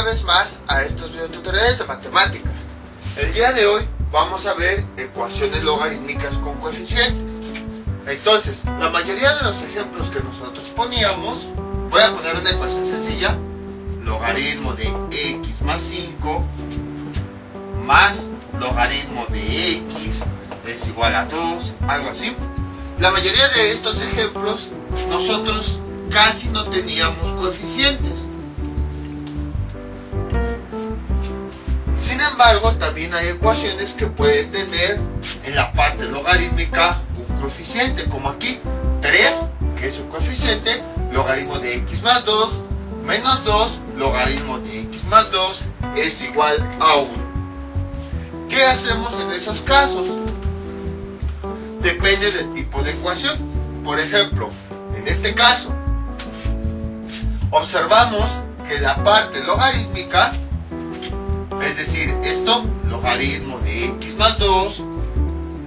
vez más a estos videotutoriales de matemáticas. El día de hoy vamos a ver ecuaciones logarítmicas con coeficientes. Entonces, la mayoría de los ejemplos que nosotros poníamos, voy a poner una ecuación sencilla: logaritmo de x más 5 más logaritmo de x es igual a 2, algo así. La mayoría de estos ejemplos nosotros casi no teníamos coeficientes. Sin embargo, también hay ecuaciones que pueden tener en la parte logarítmica un coeficiente, como aquí 3, que es un coeficiente, logaritmo de x más 2 menos 2, logaritmo de x más 2 es igual a 1. ¿Qué hacemos en esos casos? Depende del tipo de ecuación. Por ejemplo, en este caso, observamos que la parte logarítmica, es decir, esto, logaritmo de x más 2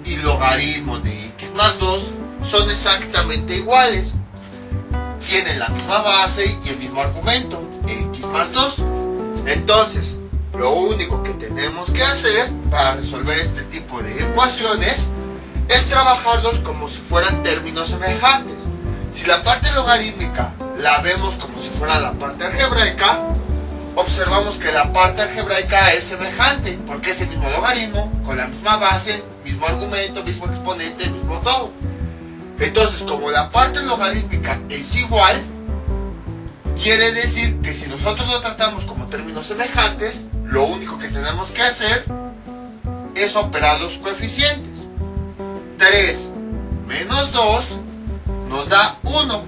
y logaritmo de x más 2 son exactamente iguales. Tienen la misma base y el mismo argumento, x más 2. Entonces, lo único que tenemos que hacer para resolver este tipo de ecuaciones es trabajarlos como si fueran términos semejantes. Si la parte logarítmica la vemos como si fuera la parte algebraica, observamos que la parte algebraica es semejante, porque es el mismo logaritmo, con la misma base, mismo argumento, mismo exponente, mismo todo. Entonces, como la parte logarítmica es igual, quiere decir que si nosotros lo tratamos como términos semejantes, lo único que tenemos que hacer es operar los coeficientes. 3 menos 2 nos da 1.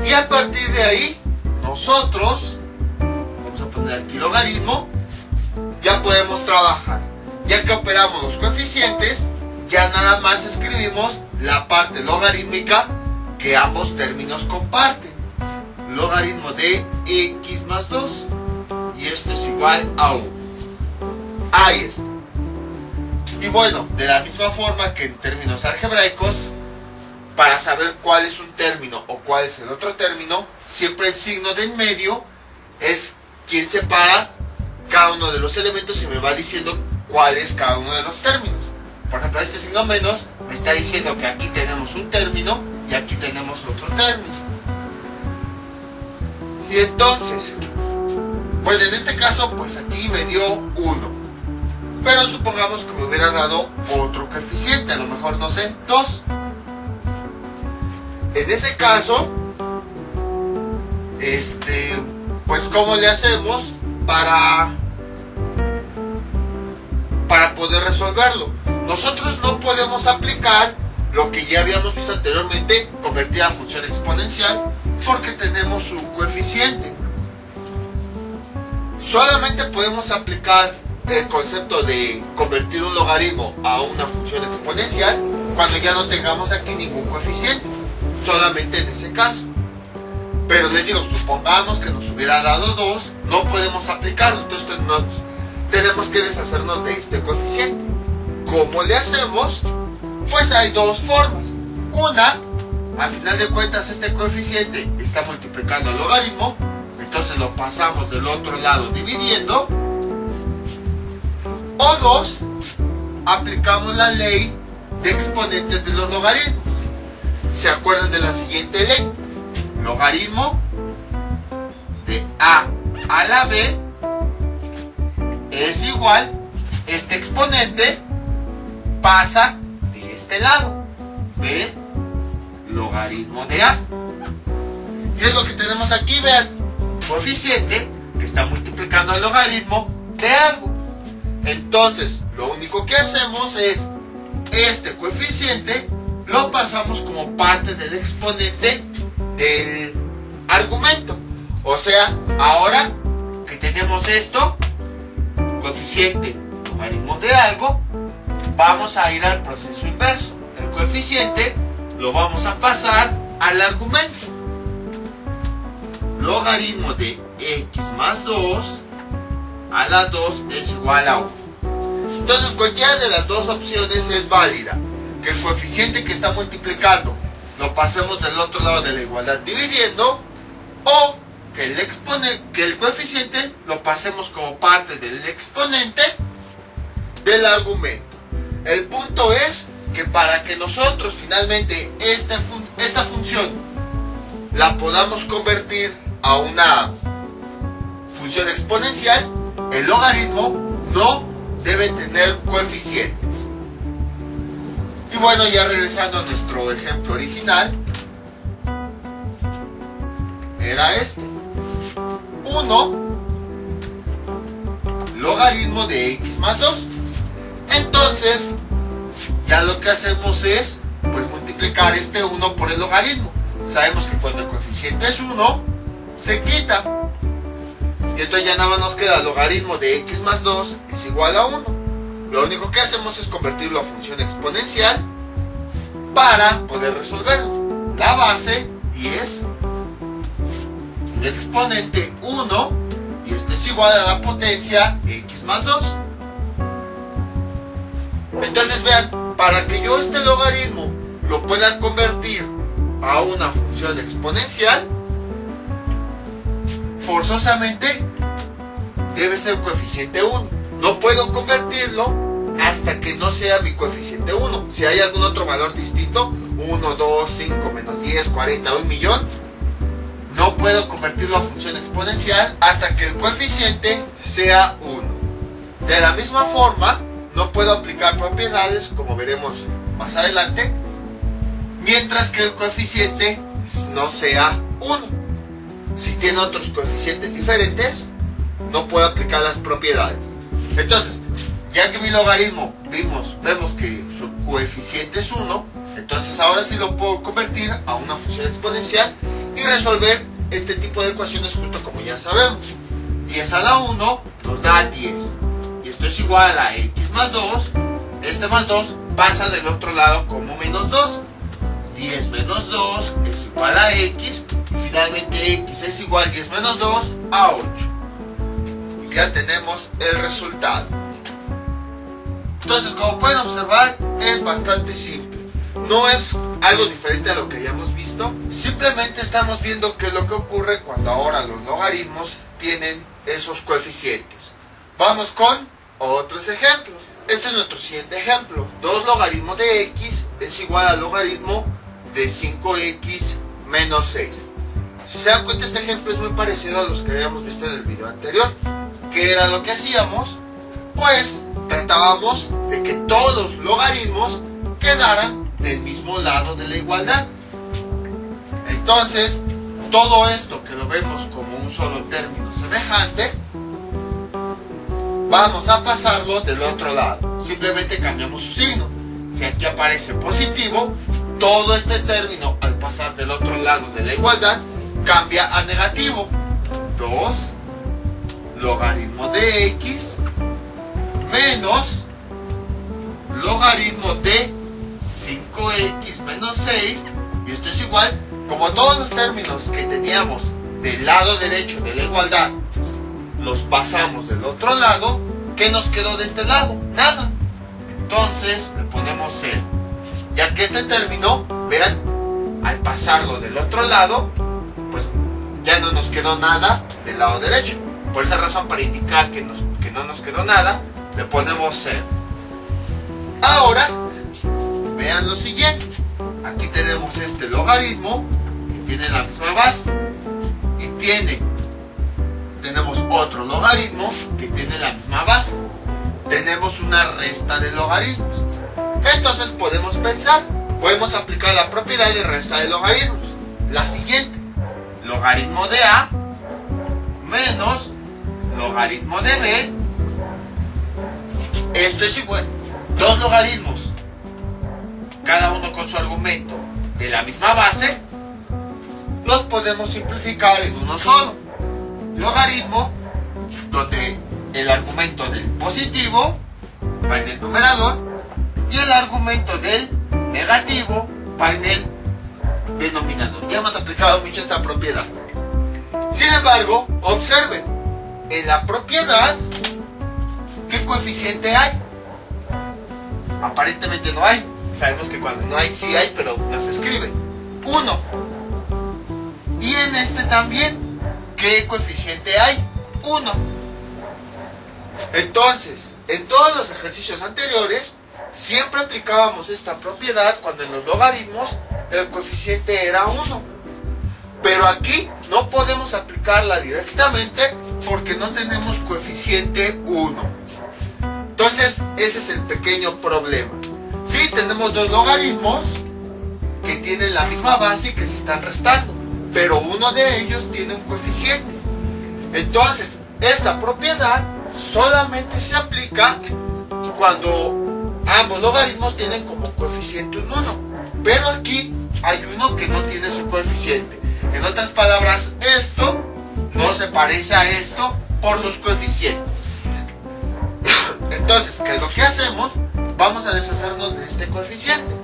Y a partir de ahí, nosotros, vamos a poner aquí logaritmo, ya podemos trabajar. Ya que operamos los coeficientes, ya nada más escribimos la parte logarítmica que ambos términos comparten. Logaritmo de x más 2. Y esto es igual a 1. Ahí está. Y bueno, de la misma forma que en términos algebraicos, para saber cuál es un término o cuál es el otro término, siempre el signo de en medio es quien separa cada uno de los elementos y me va diciendo cuál es cada uno de los términos. Por ejemplo, este signo menos me está diciendo que aquí tenemos un término y aquí tenemos otro término. Y entonces, pues en este caso, pues aquí me dio 1. Pero supongamos que me hubiera dado otro coeficiente, a lo mejor, no sé, 2. En ese caso, pues ¿cómo le hacemos para poder resolverlo? Nosotros no podemos aplicar lo que ya habíamos visto anteriormente, convertir a función exponencial, porque tenemos un coeficiente. Solamente podemos aplicar el concepto de convertir un logaritmo a una función exponencial cuando ya no tengamos aquí ningún coeficiente, solamente en ese caso. Pero les digo, supongamos que nos hubiera dado 2, no podemos aplicarlo, entonces tenemos que deshacernos de este coeficiente. ¿Cómo le hacemos? Pues hay dos formas. Una, al final de cuentas este coeficiente está multiplicando el logaritmo, entonces lo pasamos del otro lado dividiendo. O dos, aplicamos la ley de exponentes de los logaritmos. ¿Se acuerdan de la siguiente ley? Logaritmo de a la b es igual, este exponente pasa de este lado, b logaritmo de a. Y es lo que tenemos aquí, vean, un coeficiente que está multiplicando el logaritmo de algo. Entonces, lo único que hacemos es, este coeficiente lo pasamos como parte del exponente del argumento. O sea, ahora que tenemos esto, coeficiente logaritmo de algo, vamos a ir al proceso inverso. El coeficiente lo vamos a pasar al argumento. Logaritmo de x más 2 a la 2 es igual a 1. Entonces cualquiera de las dos opciones es válida. Que el coeficiente que está multiplicando lo pasemos del otro lado de la igualdad dividiendo, o que el coeficiente lo pasemos como parte del exponente del argumento. El punto es que para que nosotros finalmente esta función la podamos convertir a una función exponencial, el logaritmo no debe tener coeficientes. Y bueno, ya regresando a nuestro ejemplo original, era este: 1 logaritmo de x más 2. Entonces ya lo que hacemos es pues multiplicar este 1 por el logaritmo. Sabemos que cuando el coeficiente es 1 se quita, y entonces ya nada más nos queda el logaritmo de x más 2 es igual a 1. Lo único que hacemos es convertirlo a función exponencial para poder resolverlo. La base 10, el exponente 1, y esto es igual a la potencia x más 2. Entonces vean, para que yo este logaritmo lo pueda convertir a una función exponencial, forzosamente debe ser coeficiente 1. No puedo convertirlo hasta que no sea mi coeficiente 1. Si hay algún otro valor distinto, 1, 2, 5, menos 10, 40, 1 millón, no puedo convertirlo a función exponencial hasta que el coeficiente sea 1. De la misma forma, no puedo aplicar propiedades, como veremos más adelante, mientras que el coeficiente no sea 1. Si tiene otros coeficientes diferentes, no puedo aplicar las propiedades. Entonces, ya que mi logaritmo vemos que su coeficiente es 1, entonces ahora sí lo puedo convertir a una función exponencial y resolver este tipo de ecuaciones justo como ya sabemos. 10 a la 1 nos da 10. Y esto es igual a x más 2. Este más 2 pasa del otro lado como menos 2. 10 menos 2 es igual a x. Y finalmente x es igual a 10 menos 2 a 8. Y ya tenemos el resultado. Entonces, como pueden observar, es bastante simple. No es algo diferente a lo que ya hemos visto. Simplemente estamos viendo qué es lo que ocurre cuando ahora los logaritmos tienen esos coeficientes. Vamos con otros ejemplos. Este es nuestro siguiente ejemplo. 2 logaritmos de x es igual al logaritmo de 5x menos 6. Si se dan cuenta, este ejemplo es muy parecido a los que habíamos visto en el video anterior. ¿Qué era lo que hacíamos? Pues tratábamos de que todos los logaritmos quedaran del mismo lado de la igualdad. Entonces, todo esto que lo vemos como un solo término semejante, vamos a pasarlo del otro lado. Simplemente cambiamos su signo. Si aquí aparece positivo, todo este término al pasar del otro lado de la igualdad cambia a negativo. 2 logaritmo de x menos logaritmo de 5x menos 6, y esto es igual, como todos los términos que teníamos del lado derecho de la igualdad los pasamos del otro lado, ¿qué nos quedó de este lado? Nada. Entonces le ponemos 0, ya que este término, vean, al pasarlo del otro lado, pues ya no nos quedó nada del lado derecho. Por esa razón, para indicar que no nos quedó nada, le ponemos 0. Ahora, vean lo siguiente. Aquí tenemos este logaritmo que tiene la misma base, y tenemos otro logaritmo que tiene la misma base. Tenemos una resta de logaritmos. Entonces podemos aplicar la propiedad de resta de logaritmos. La siguiente: logaritmo de A menos logaritmo de B. Esto es igual, 2 logaritmos, cada uno con su argumento de la misma base, los podemos simplificar en uno solo. Logaritmo, donde el argumento del positivo va en el numerador y el argumento del negativo va en el denominador. Ya hemos aplicado mucho esta propiedad. Sin embargo, observen, en la propiedad, ¿qué coeficiente hay? Aparentemente no hay. Sabemos que cuando no hay, sí hay, pero no se escribe. 1. Y en este también, ¿qué coeficiente hay? 1. Entonces, en todos los ejercicios anteriores, siempre aplicábamos esta propiedad cuando en los logaritmos el coeficiente era 1. Pero aquí no podemos aplicarla directamente porque no tenemos coeficiente 1. Entonces, ese es el pequeño problema. Sí, tenemos dos logaritmos que tienen la misma base y que se están restando, pero uno de ellos tiene un coeficiente. Entonces, esta propiedad solamente se aplica cuando ambos logaritmos tienen como coeficiente un 1. Pero aquí hay uno que no tiene su coeficiente. En otras palabras, esto no se parece a esto por los coeficientes. Entonces, ¿qué es lo que hacemos? Vamos a deshacernos de este coeficiente,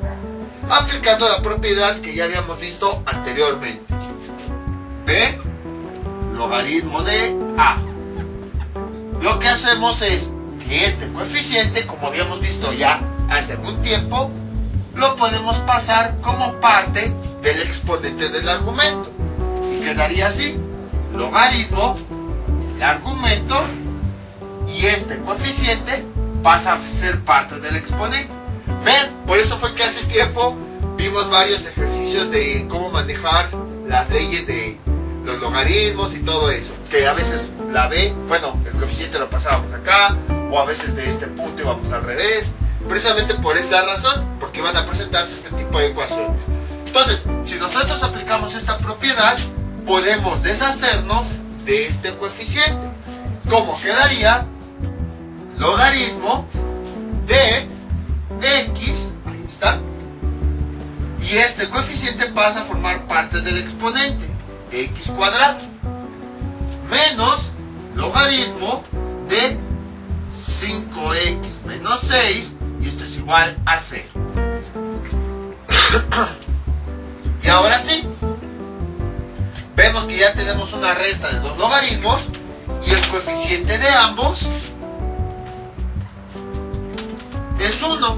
aplicando la propiedad que ya habíamos visto anteriormente. B logaritmo de A. Lo que hacemos es que este coeficiente, como habíamos visto ya hace algún tiempo, lo podemos pasar como parte del exponente del argumento. Y quedaría así: logaritmo, el argumento, y este coeficiente pasa a ser parte del exponente. ¿Ven? Por eso fue que hace tiempo vimos varios ejercicios de cómo manejar las leyes de los logaritmos y todo eso. Que a veces la B, bueno, el coeficiente lo pasábamos acá, o a veces de este punto íbamos al revés. Precisamente por esa razón, porque van a presentarse este tipo de ecuaciones. Entonces, si nosotros aplicamos esta propiedad, podemos deshacernos de este coeficiente. ¿Cómo quedaría? Logaritmo de X, ahí está, y este coeficiente pasa a formar parte del exponente, X cuadrado, menos logaritmo de 5X menos 6, y esto es igual a 0. Y ahora sí, vemos que ya tenemos una resta de dos logaritmos, y el coeficiente de ambos es 1,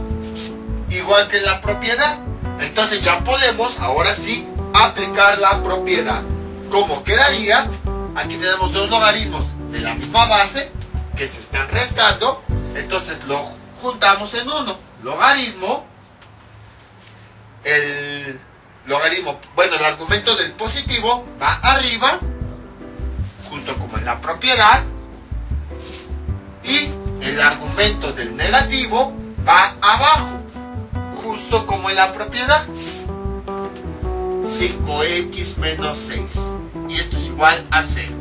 igual que en la propiedad. Entonces ya podemos, ahora sí, aplicar la propiedad. ¿Cómo quedaría? Aquí tenemos dos logaritmos de la misma base que se están restando, entonces lo juntamos en uno. Logaritmo, el argumento del positivo va arriba, justo como en la propiedad, y el argumento del negativo va abajo, justo como en la propiedad. 5x menos 6, y esto es igual a 0.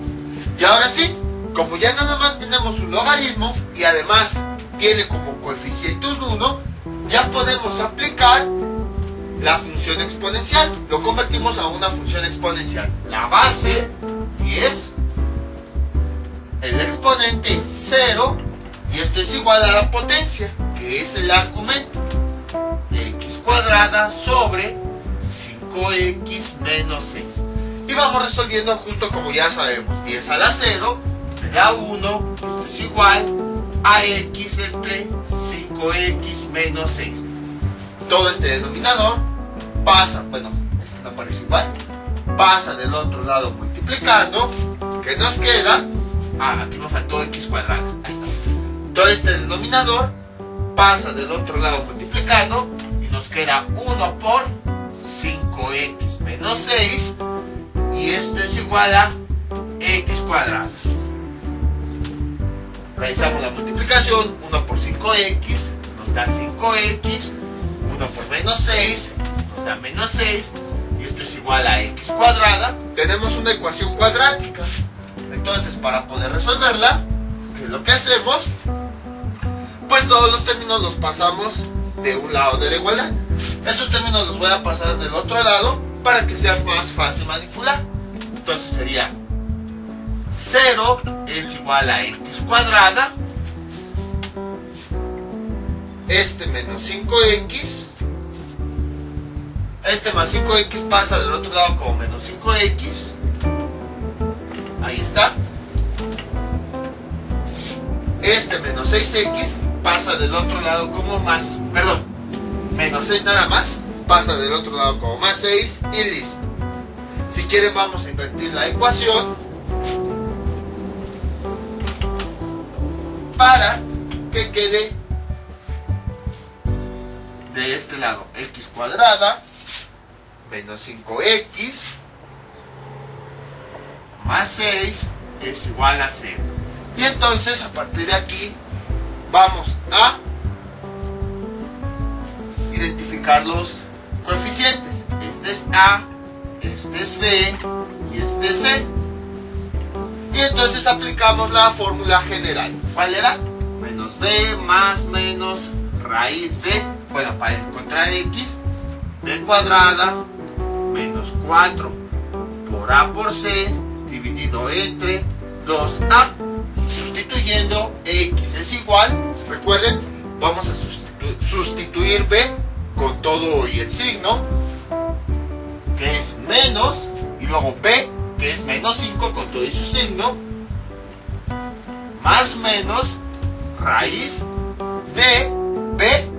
Y ahora sí, como ya nada más tenemos un logaritmo y además tiene como coeficiente un 1, ya podemos aplicar la función exponencial. Lo convertimos a una función exponencial. La base 10, el exponente 0, y esto es igual a la potencia, que es el argumento, x cuadrada sobre 5x menos 6. Y vamos resolviendo justo como ya sabemos. 10 a la 0 me da 1, esto es igual a x entre 5x menos 6. Todo este denominador pasa, bueno, este no parece igual, pasa del otro lado multiplicando, que nos queda, aquí me faltó x cuadrada, ahí está. Todo este denominador pasa del otro lado multiplicando y nos queda 1 por 5x menos 6, y esto es igual a x cuadrado. Realizamos la multiplicación, 1 por 5x nos da 5x, 1 por menos 6 nos da menos 6, y esto es igual a x cuadrada. Tenemos una ecuación cuadrática, entonces para poder resolverla, ¿qué es lo que hacemos? Pues todos los términos los pasamos de un lado de la igualdad. Estos términos los voy a pasar del otro lado para que sea más fácil manipular. Entonces sería 0 es igual a x cuadrada, este menos 5x, este más 5x pasa del otro lado como menos 5x, ahí está. Este menos 6x pasa del otro lado como más, perdón, menos 6 nada más, pasa del otro lado como más 6, y listo. Si quieren vamos a invertir la ecuación, para que quede de este lado x cuadrada menos 5x más 6 es igual a 0. Y entonces a partir de aquí vamos a identificar los coeficientes. Este es A, este es B y este es C. Y entonces aplicamos la fórmula general. ¿Cuál era? Menos B más menos raíz de, bueno, para encontrar x, B cuadrada menos 4 por A por C dividido entre 2A. Sustituyendo x es igual, recuerden, vamos a sustituir B con todo y el signo, que es menos, y luego B, que es menos 5 con todo y su signo, más menos raíz de B,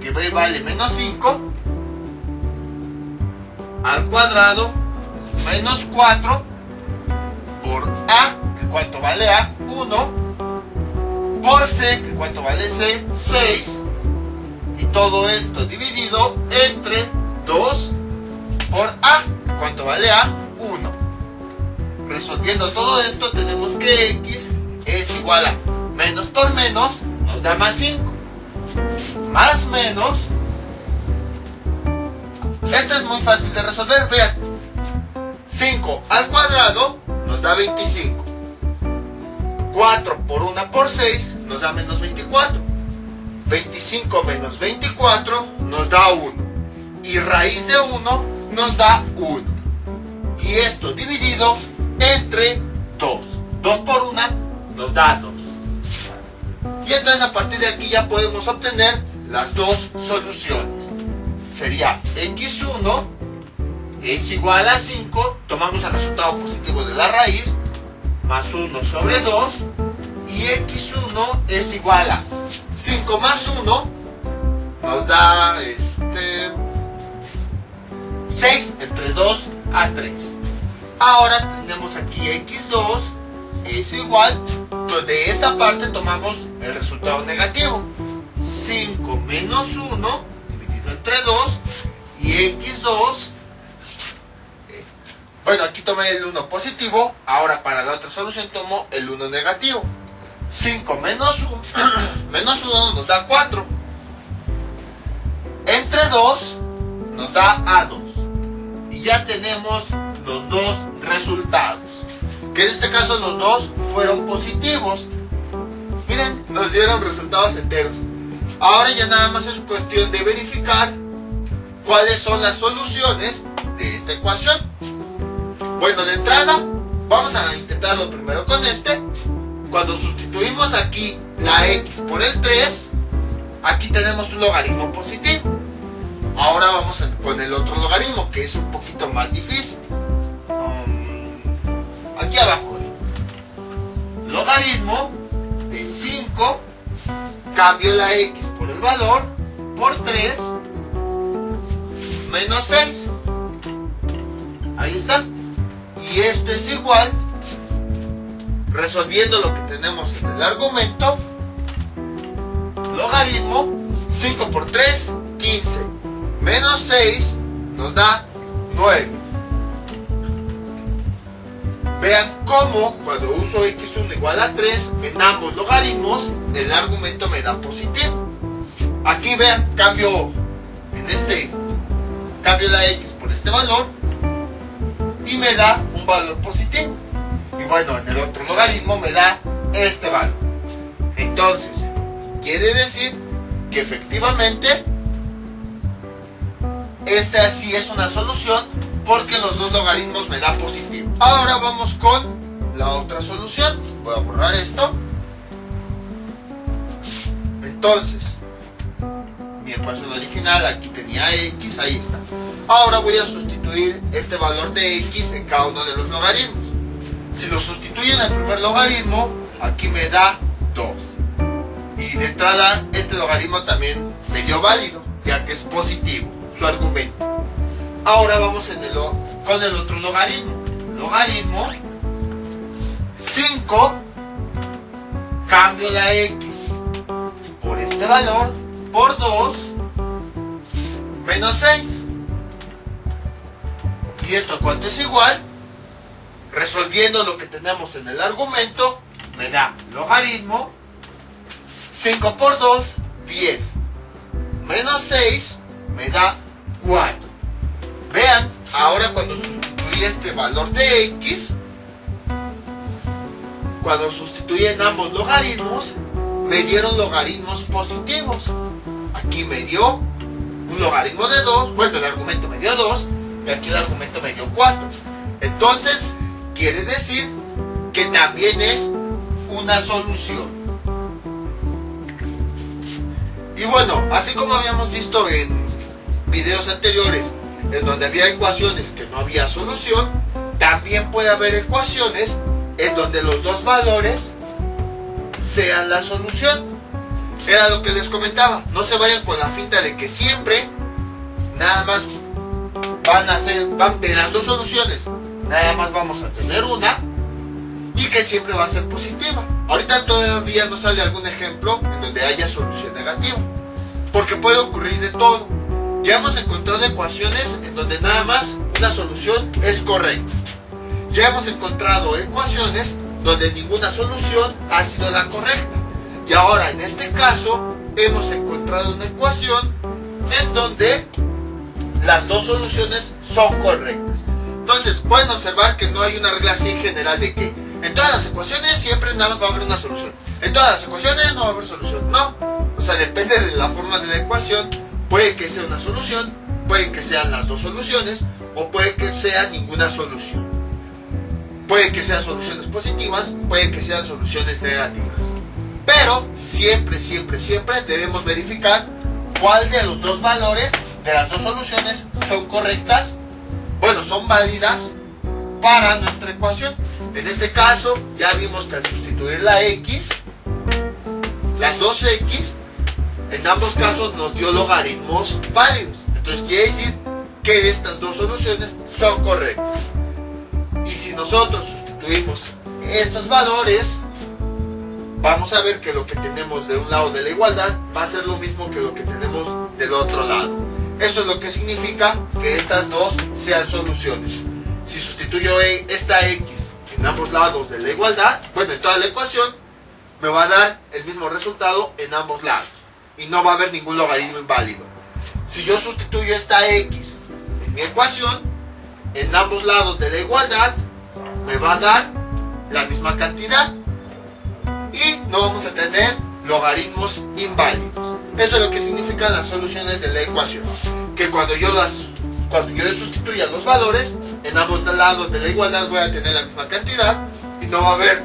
que B vale menos 5, al cuadrado, menos 4, por A, que cuánto vale A, 1, por C, que cuánto vale C, 6, y todo esto dividido entre 2 por A, que cuánto vale A, 1. Resolviendo todo esto tenemos que x es igual a menos por menos nos da más 5, más menos, esto es muy fácil de resolver, vean, 5 al cuadrado nos da 25, 4 por 1 por 6 nos da menos 24, 25 menos 24 nos da 1, y raíz de 1 nos da 1, y esto dividido entre 2, 2 por 1 nos da 2, y entonces a partir de aquí ya podemos obtener las dos soluciones. Sería x1 es igual a 5, tomamos el resultado positivo de la raíz, más 1 sobre 2, y x1 es igual a 5 más 1 nos da 6 entre 2 a 3. Ahora tenemos aquí x2 es igual, de esta parte tomamos el resultado negativo, 5 menos 1 dividido entre 2, y x2, bueno, aquí tomé el 1 positivo, ahora para la otra solución tomo el 1 negativo. 5 menos 1, menos 1 nos da 4. Entre 2 nos da A2. Y ya tenemos los dos resultados. Que en este caso los dos fueron positivos. Miren, nos dieron resultados enteros. Ahora ya nada más es cuestión de verificar cuáles son las soluciones de esta ecuación. Bueno, de entrada, vamos a intentarlo primero con este. Cuando sustituimos aquí la x por el 3, aquí tenemos un logaritmo positivo. Ahora vamos con el otro logaritmo, que es un poquito más difícil. Aquí abajo, logaritmo de 5, cambio la x por el valor, por 3, menos 6. Ahí está. Y esto es igual, resolviendo lo que tenemos en el argumento, logaritmo 5 por 3, 15, menos 6 nos da 9. Vean cómo cuando uso x1 igual a 3 en ambos logaritmos el argumento me da positivo. Aquí vean, cambio la x por este valor y me da un valor positivo. Y bueno, en el otro logaritmo me da este valor. Entonces, quiere decir que efectivamente esta sí es una solución porque los dos logaritmos me da positivo. Ahora vamos con la otra solución. Voy a borrar esto. Entonces, mi ecuación original aquí tenía x, ahí está. Ahora voy a sustituir este valor de x en cada uno de los logaritmos. Si lo sustituyo en el primer logaritmo, aquí me da 2. Y de entrada, este logaritmo también me dio válido, ya que es positivo su argumento. Ahora vamos con el otro logaritmo. Logaritmo 5, cambio la x por este valor por 2 menos 6. ¿Y esto cuánto es igual? Resolviendo lo que tenemos en el argumento, me da logaritmo 5 por 2, 10, menos 6, me da 4. Vean, ahora cuando sustituí este valor de x, cuando sustituí en ambos logaritmos, me dieron logaritmos positivos. Aquí me dio un logaritmo de 2, bueno, el argumento me dio 2, y aquí el argumento me dio 4. Entonces, quiere decir que también es una solución. Y bueno, así como habíamos visto en videos anteriores, en donde había ecuaciones que no había solución, también puede haber ecuaciones en donde los dos valores sean la solución. Era lo que les comentaba, no se vayan con la finta de que siempre nada más van de las dos soluciones, nada más vamos a tener una y que siempre va a ser positiva. Ahorita todavía no sale algún ejemplo en donde haya solución negativa, porque puede ocurrir de todo. Ya hemos encontrado ecuaciones en donde nada más una solución es correcta. Ya hemos encontrado ecuaciones donde ninguna solución ha sido la correcta. Y ahora en este caso hemos encontrado una ecuación en donde las dos soluciones son correctas. Entonces pueden observar que no hay una regla así general de que en todas las ecuaciones siempre nada más va a haber una solución. En todas las ecuaciones no va a haber solución. No. O sea, depende de la forma de la ecuación. Puede que sea una solución, pueden que sean las dos soluciones, o puede que sea ninguna solución. Puede que sean soluciones positivas, puede que sean soluciones negativas. Pero siempre, siempre, siempre debemos verificar cuál de los dos valores de las dos soluciones son correctas, bueno, son válidas para nuestra ecuación. En este caso, ya vimos que al sustituir la x, las dos x, en ambos casos nos dio logaritmos válidos. Entonces quiere decir que estas dos soluciones son correctas. Y si nosotros sustituimos estos valores, vamos a ver que lo que tenemos de un lado de la igualdad va a ser lo mismo que lo que tenemos del otro lado. Eso es lo que significa que estas dos sean soluciones. Si sustituyo esta x en ambos lados de la igualdad, bueno, en toda la ecuación, me va a dar el mismo resultado en ambos lados. Y no va a haber ningún logaritmo inválido. Si yo sustituyo esta x en mi ecuación, en ambos lados de la igualdad, me va a dar la misma cantidad. Y no vamos a tener logaritmos inválidos. Eso es lo que significan las soluciones de la ecuación. Que cuando yo sustituya los valores, en ambos lados de la igualdad voy a tener la misma cantidad. Y no va a haber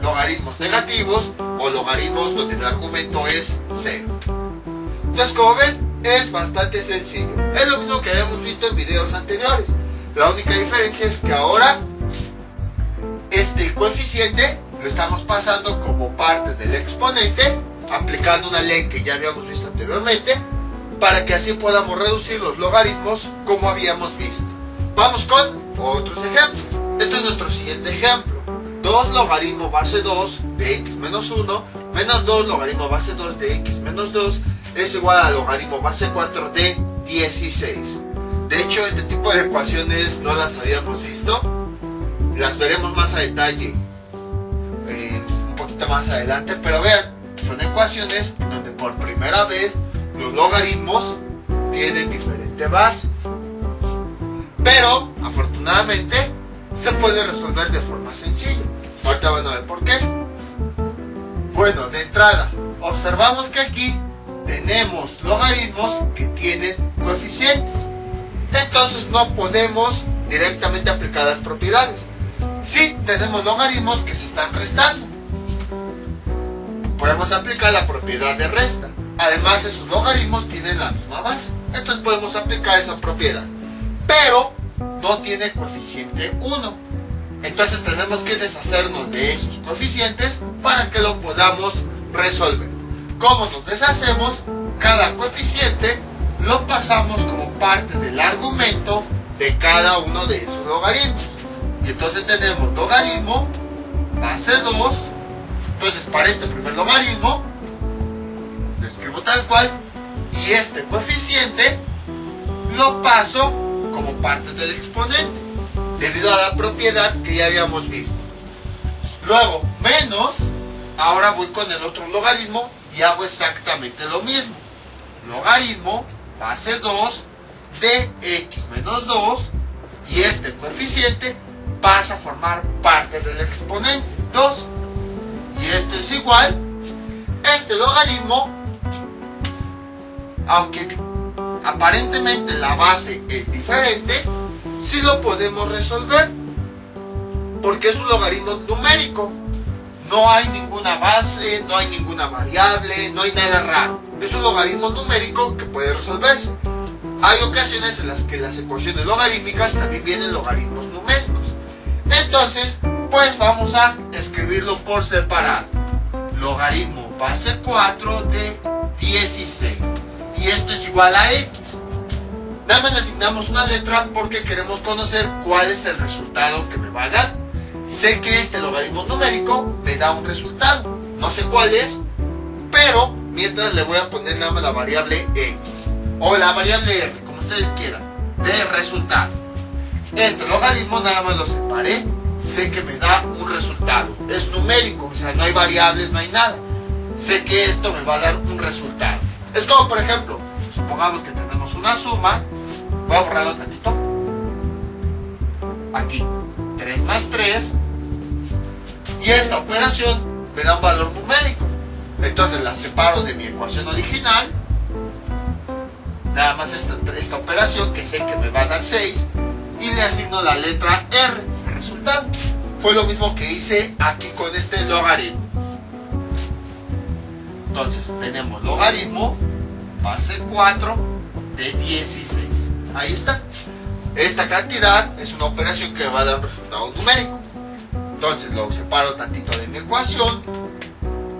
logaritmos negativos o logaritmos donde el argumento es 0. Entonces, como ven, es bastante sencillo. Es lo mismo que habíamos visto en videos anteriores. La única diferencia es que ahora este coeficiente lo estamos pasando como parte del exponente, aplicando una ley que ya habíamos visto anteriormente, para que así podamos reducir los logaritmos como habíamos visto. Vamos con otros ejemplos. Este es nuestro siguiente ejemplo. 2 logaritmo base 2 de x menos 1 menos 2 logaritmo base 2 de x menos 2 es igual a logaritmo base 4 de 16. De hecho, este tipo de ecuaciones no las habíamos visto. Las veremos más a detalle un poquito más adelante, pero vean, son ecuaciones en donde por primera vez los logaritmos tienen diferente base. Pero, afortunadamente, se puede resolver de forma sencilla. Ahorita van a ver por qué. Bueno, de entrada, observamos que aquí tenemos logaritmos que tienen coeficientes. Entonces no podemos directamente aplicar las propiedades. Sí, tenemos logaritmos que se están restando. Podemos aplicar la propiedad de resta. Además, esos logaritmos tienen la misma base. Entonces podemos aplicar esa propiedad. Pero no tiene coeficiente 1. Entonces tenemos que deshacernos de esos coeficientes para que lo podamos resolver. ¿Cómo nos deshacemos? Cada coeficiente lo pasamos como parte del argumento de cada uno de esos logaritmos. Y entonces tenemos logaritmo base 2 Entonces, para este primer logaritmo, lo escribo tal cual, y este coeficiente lo paso como parte del exponente, debido a la propiedad que ya habíamos visto. Luego, menos, ahora voy con el otro logaritmo y hago exactamente lo mismo. Logaritmo, base 2, de x menos 2, y este coeficiente pasa a formar parte del exponente, 2. Y esto es igual, este logaritmo, aunque aparentemente la base es diferente, sí lo podemos resolver, porque es un logaritmo numérico. No hay ninguna base, no hay ninguna variable, no hay nada raro. Es un logaritmo numérico que puede resolverse. Hay ocasiones en las que las ecuaciones logarítmicas también vienen logaritmos numéricos. Entonces, pues vamos a escribirlo por separado. Logaritmo base 4 de 16. Y esto es igual a x. Nada más le asignamos una letra porque queremos conocer cuál es el resultado que me va a dar. Sé que este logaritmo numérico me da un resultado. No sé cuál es, pero mientras le voy a poner nada más la variable x. O la variable r, como ustedes quieran, de resultado. Este logaritmo nada más lo separé. Sé que me da un resultado. Es numérico, o sea, no hay variables, no hay nada. Sé que esto me va a dar un resultado. Es como, por ejemplo, supongamos que tenemos una suma. Voy a borrarlo tantito. Aquí, 3 más 3. Y esta operación me da un valor numérico. Entonces la separo de mi ecuación original. Nada más esta operación que sé que me va a dar 6. Y le asigno la letra R de resultado. Fue lo mismo que hice aquí con este logaritmo. Entonces tenemos logaritmo base 4 de 16. Ahí está. Esta cantidad es una operación que va a dar un resultado numérico. Entonces lo separo tantito de mi ecuación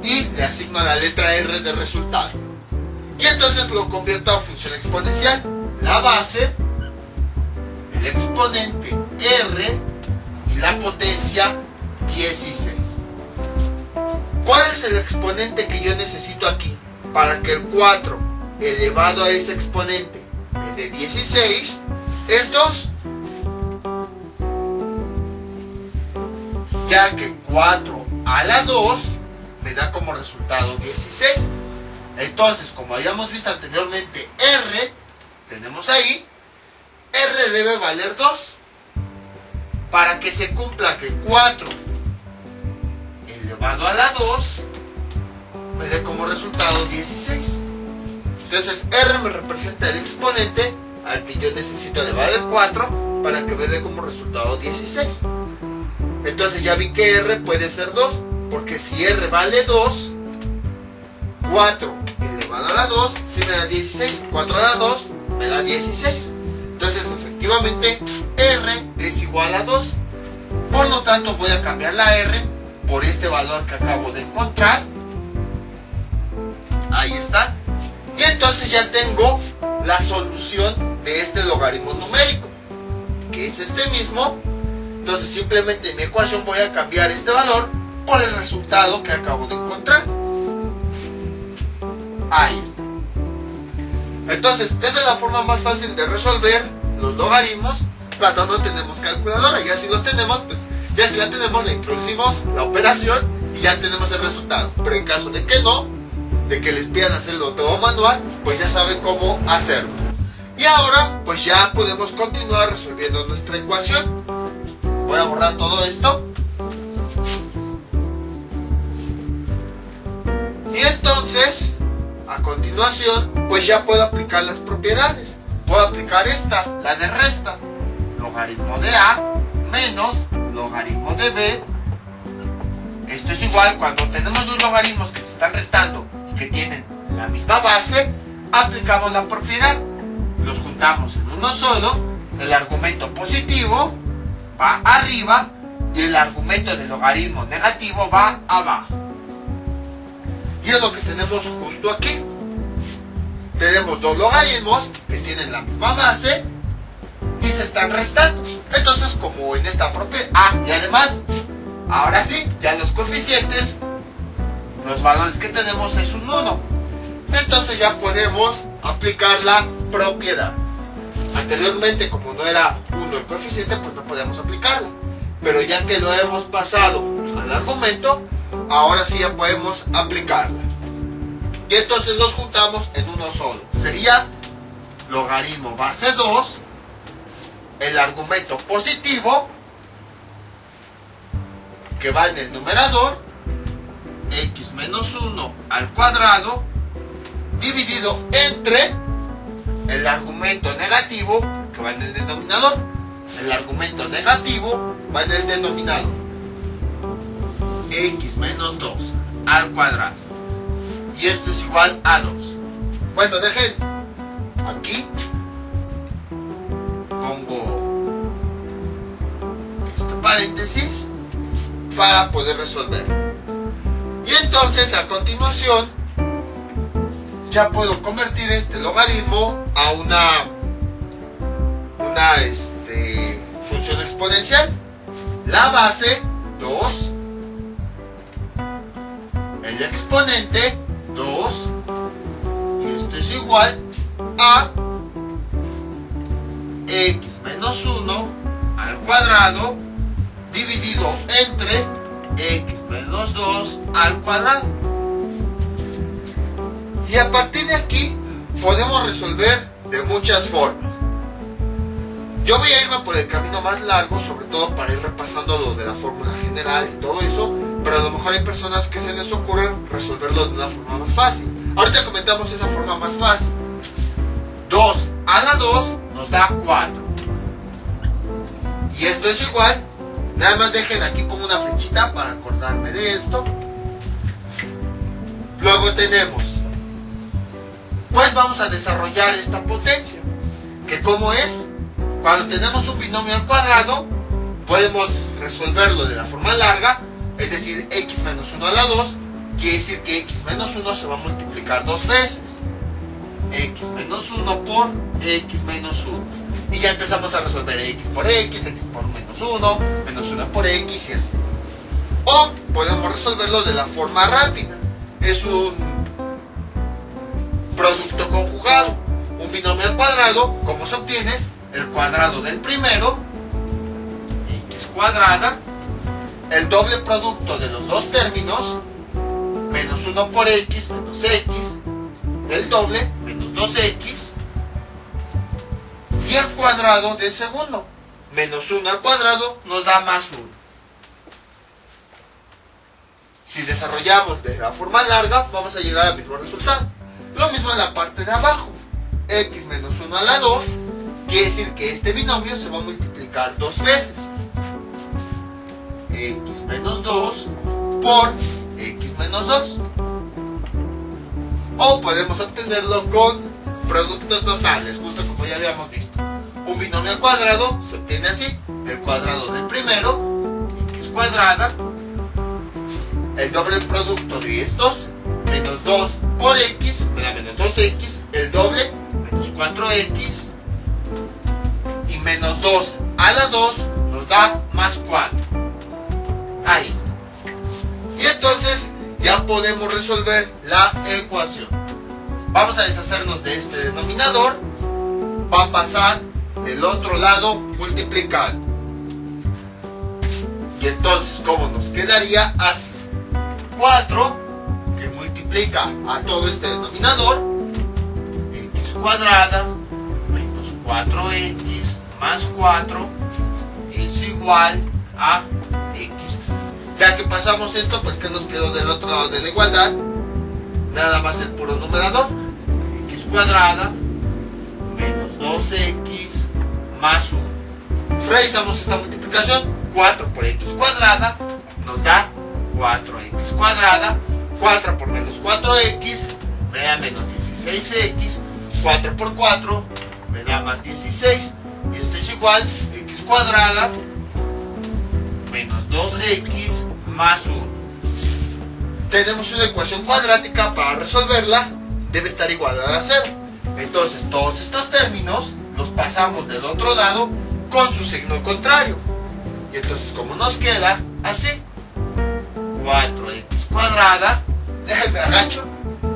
y le asigno la letra R de resultado. Y entonces lo convierto a función exponencial. La base, el exponente R y la potencia 16. ¿Cuál es el exponente que yo necesito aquí? Para que el 4 elevado a ese exponente de 16 es 2. Ya que 4 a la 2 me da como resultado 16. Entonces, como habíamos visto anteriormente, R, tenemos ahí, R debe valer 2. Para que se cumpla que 4 elevado a la 2 me dé como resultado 16. Entonces, R me representa el exponente al que yo necesito elevar el 4 para que me dé como resultado 16. Entonces ya vi que R puede ser 2, porque si R vale 2, 4 elevado a la 2, si me da 16, 4 a la 2 me da 16. Entonces efectivamente R es igual a 2. Por lo tanto voy a cambiar la R por este valor que acabo de encontrar. Ahí está. Y entonces ya tengo la solución de este logaritmo numérico, que es este mismo. Entonces simplemente en mi ecuación voy a cambiar este valor por el resultado que acabo de encontrar. Ahí está. Entonces esa es la forma más fácil de resolver los logaritmos cuando no tenemos calculadora. Ya si los tenemos, pues ya si la tenemos, le introducimos la operación y ya tenemos el resultado. Pero en caso de que no, de que les pidan hacerlo todo manual, pues ya saben cómo hacerlo. Y ahora pues ya podemos continuar resolviendo nuestra ecuación. Voy a borrar todo esto. Y entonces, a continuación, pues ya puedo aplicar las propiedades. Puedo aplicar esta, la de resta. Logaritmo de A menos logaritmo de B. Esto es igual cuando tenemos dos logaritmos que se están restando y que tienen la misma base, aplicamos la propiedad. Los juntamos en uno solo. El argumento positivo va arriba y el argumento del logaritmo negativo va abajo. Y es lo que tenemos justo aquí. Tenemos dos logaritmos que tienen la misma base y se están restando. Entonces, como en esta propiedad, y además, ahora sí, ya los coeficientes los valores que tenemos es un 1. Entonces ya podemos aplicar la propiedad. Anteriormente, como no era 1 el coeficiente, pues no podíamos aplicarla. Pero ya que lo hemos pasado al argumento, ahora sí ya podemos aplicarla. Y entonces los juntamos en uno solo. Sería logaritmo base 2, el argumento positivo, que va en el numerador, x menos 1 al cuadrado, dividido entre el argumento negativo, que va en el denominador. El argumento negativo va en el denominador. X menos 2 al cuadrado. Y esto es igual a 2. Bueno, dejen aquí. Pongo este paréntesis para poder resolver. Y entonces a continuación ya puedo convertir este logaritmo a una función exponencial. La base 2, el exponente 2, y esto es igual a x menos 1 al cuadrado dividido entre x menos 2 al cuadrado. Y a partir de aquí podemos resolver de muchas formas. Yo voy a irme por el camino más largo, sobre todo para ir repasando lo de la fórmula general y todo eso, pero a lo mejor hay personas que se les ocurre resolverlo de una forma más fácil. Ahorita comentamos esa forma más fácil. 2 a la 2 nos da 4. Y esto es igual, nada más dejen aquí, pongo una flechita para acordarme de esto. Luego tenemos, pues vamos a desarrollar esta potencia, que como es, cuando tenemos un binomio al cuadrado, podemos resolverlo de la forma larga, es decir, x menos 1 a la 2, quiere decir que x menos 1 se va a multiplicar dos veces. X menos 1 por x menos 1. Y ya empezamos a resolver x por menos 1, menos 1 por x y así. O podemos resolverlo de la forma rápida. Es un producto conjugado. Un binomio al cuadrado, ¿cómo se obtiene? El cuadrado del primero, x cuadrada, el doble producto de los dos términos, menos 1 por x menos x, el doble, menos 2x, y el cuadrado del segundo, menos 1 al cuadrado nos da más 1. Si desarrollamos de la forma larga, vamos a llegar al mismo resultado. Lo mismo en la parte de abajo, x menos 1 a la 2, quiere decir que este binomio se va a multiplicar dos veces. X menos 2 por x menos 2. O podemos obtenerlo con productos notables, justo como ya habíamos visto. Un binomio al cuadrado se obtiene así: el cuadrado del primero, x cuadrada, el doble producto de estos, menos 2 por x, me da menos 2x, el doble, menos 4x, y menos 2 a la 2 nos da más 4. Ahí está. Y entonces ya podemos resolver la ecuación. Vamos a deshacernos de este denominador. Va a pasar del otro lado multiplicando. Y entonces, ¿cómo nos quedaría? Así: 4 que multiplica a todo este denominador, x cuadrada menos 4x más 4 es igual a x. Ya que pasamos esto, pues ¿qué nos quedó del otro lado de la igualdad? Nada más el puro numerador, x cuadrada menos 2x más 1. Realizamos esta multiplicación: 4 por x cuadrada nos da 4x cuadrada, 4 por menos 4x me da menos 16x, 4 por 4 me da más 16, y esto es igual a x cuadrada menos 2x más 1. Tenemos una ecuación cuadrática. Para resolverla debe estar igualada a 0. Entonces todos estos términos los pasamos del otro lado con su signo contrario. Y entonces, como nos queda así: 4x cuadrada Me agacho.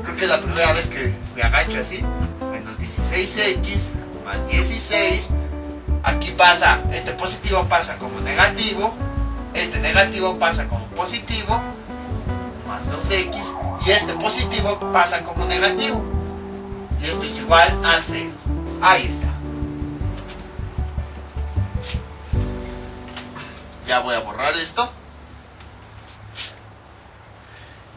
Creo que es la primera vez que me agacho así. Menos 16x más 16. Aquí pasa, este positivo pasa como negativo. Este negativo pasa como positivo. Más 2x. Y este positivo pasa como negativo. Y esto es igual a 0. Ahí está. Ya voy a borrar esto.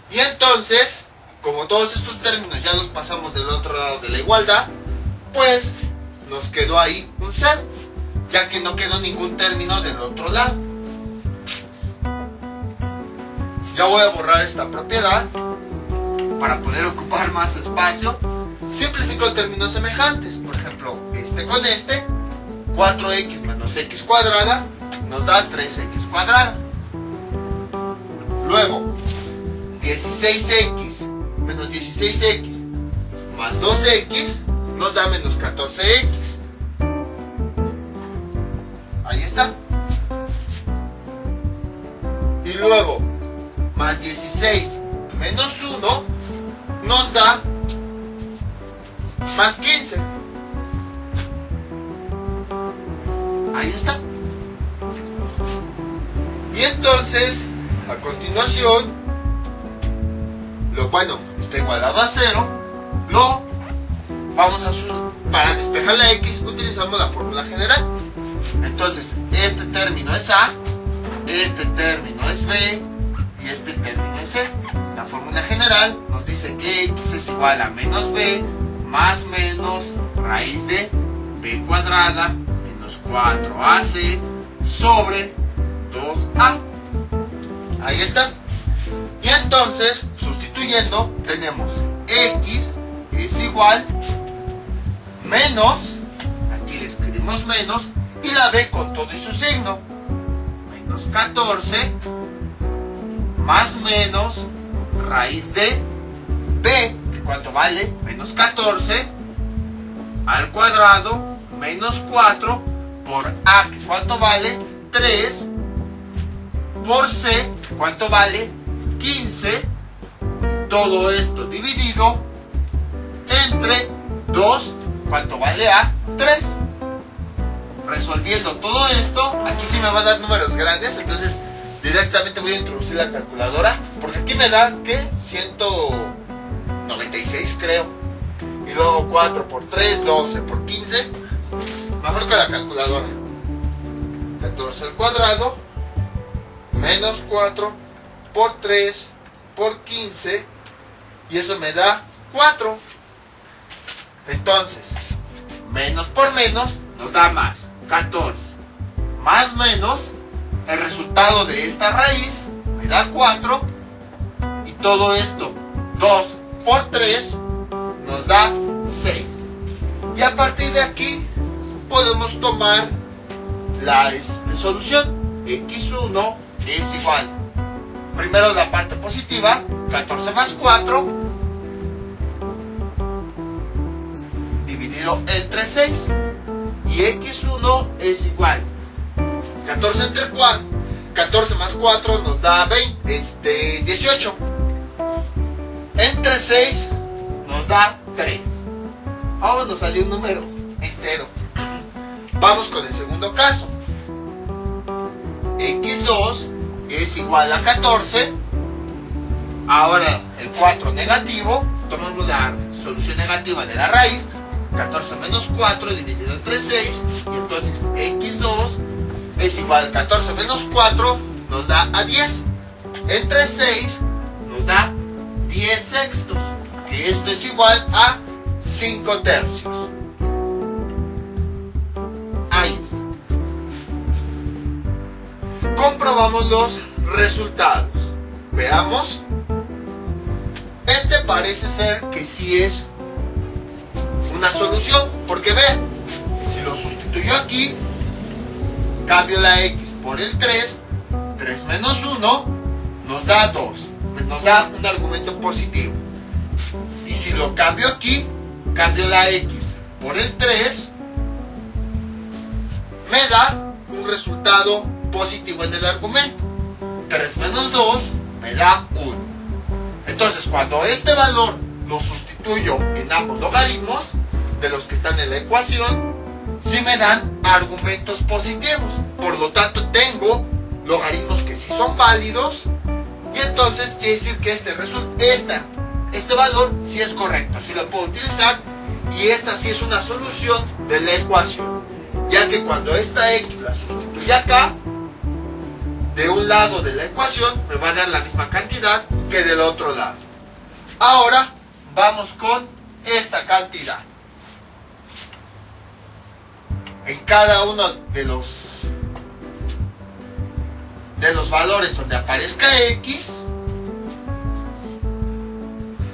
Y entonces, como todos estos términos ya los pasamos del otro lado de la igualdad, pues nos quedó ahí un 0, ya que no quedó ningún término del otro lado. Ya voy a borrar esta propiedad para poder ocupar más espacio. Simplifico términos semejantes. Por ejemplo, este con este, 4x menos x cuadrada nos da 3x cuadrada. Luego, 16x menos 16x más 2x nos da menos 14x. Ahí está. Y luego, más 16 menos 1 nos da más 15. Ahí está. Y entonces, a continuación, bueno, está igualado a 0. Para despejar la x utilizamos la fórmula general. Entonces, este término es a, este término es b y este término es c. La fórmula general nos dice que x es igual a menos b más menos raíz de b cuadrada menos 4ac sobre 2a. Ahí está. Y entonces, sustituyendo, tenemos x es igual menos, aquí le escribimos menos, y la b con todo y su signo, menos 14 más menos raíz de b, que cuánto vale, menos 14 al cuadrado menos 4 por a, que cuánto vale, 3 por c, cuánto vale, 15, todo esto dividido entre 2, cuánto vale a, 3. Resolviendo todo esto, aquí sí me va a dar números grandes, entonces directamente voy a introducir la calculadora, porque aquí me da, ¿qué? 196 creo, y luego 4 por 3, 12 por 15, mejor que la calculadora. 14 al cuadrado menos 4 por 3 por 15, y eso me da 4. Entonces, menos por menos nos da más, 14, más menos, el resultado de esta raíz me da 4, y todo esto, 2 por 3, nos da 6. Y a partir de aquí, podemos tomar la solución. x1 es igual, primero la parte positiva, 14 más 4, dividido entre 6, y x1 es igual, 14 entre 4, 14 más 4 nos da 18, entre 6 nos da 3. Ahora nos salió un número entero. Vamos con el segundo caso. x2 es igual a 14. Ahora el 4 negativo, tomamos la solución negativa de la raíz, 14 menos 4 dividido entre 6, y entonces x2 es igual a 14 menos 4 nos da a 10, entre 6 nos da 10 sextos, que esto es igual a 5 tercios. Ahí está. Comprobamos los resultados. Veamos. Este parece ser que sí es una solución, porque vean, si lo sustituyo aquí, cambio la x por el 3, 3 menos 1 nos da 2, nos da un argumento positivo. Y si lo cambio aquí, cambio la x por el 3, me da un resultado positivo en el argumento. 3 menos 2 me da 1. Entonces, cuando este valor lo sustituyo en ambos logaritmos de los que están en la ecuación, sí me dan argumentos positivos. Por lo tanto, tengo logaritmos que sí son válidos, y entonces quiere decir que este valor sí es correcto, sí lo puedo utilizar, y esta sí es una solución de la ecuación, ya que cuando esta x la sustituye acá, de un lado de la ecuación me va a dar la misma cantidad que del otro lado. Ahora vamos con esta cantidad. En cada uno de los valores donde aparezca x,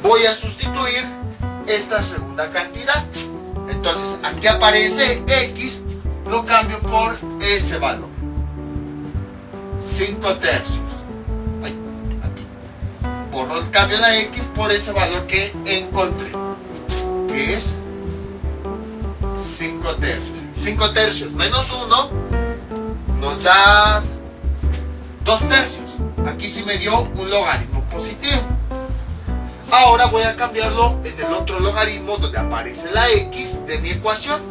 voy a sustituir esta segunda cantidad. Entonces aquí aparece x, lo cambio por este valor, 5 tercios. Aquí cambio la x por ese valor que encontré, que es 5 tercios. 5 tercios menos 1 nos da 2 tercios. Aquí sí me dio un logaritmo positivo. Ahora voy a cambiarlo en el otro logaritmo donde aparece la x de mi ecuación.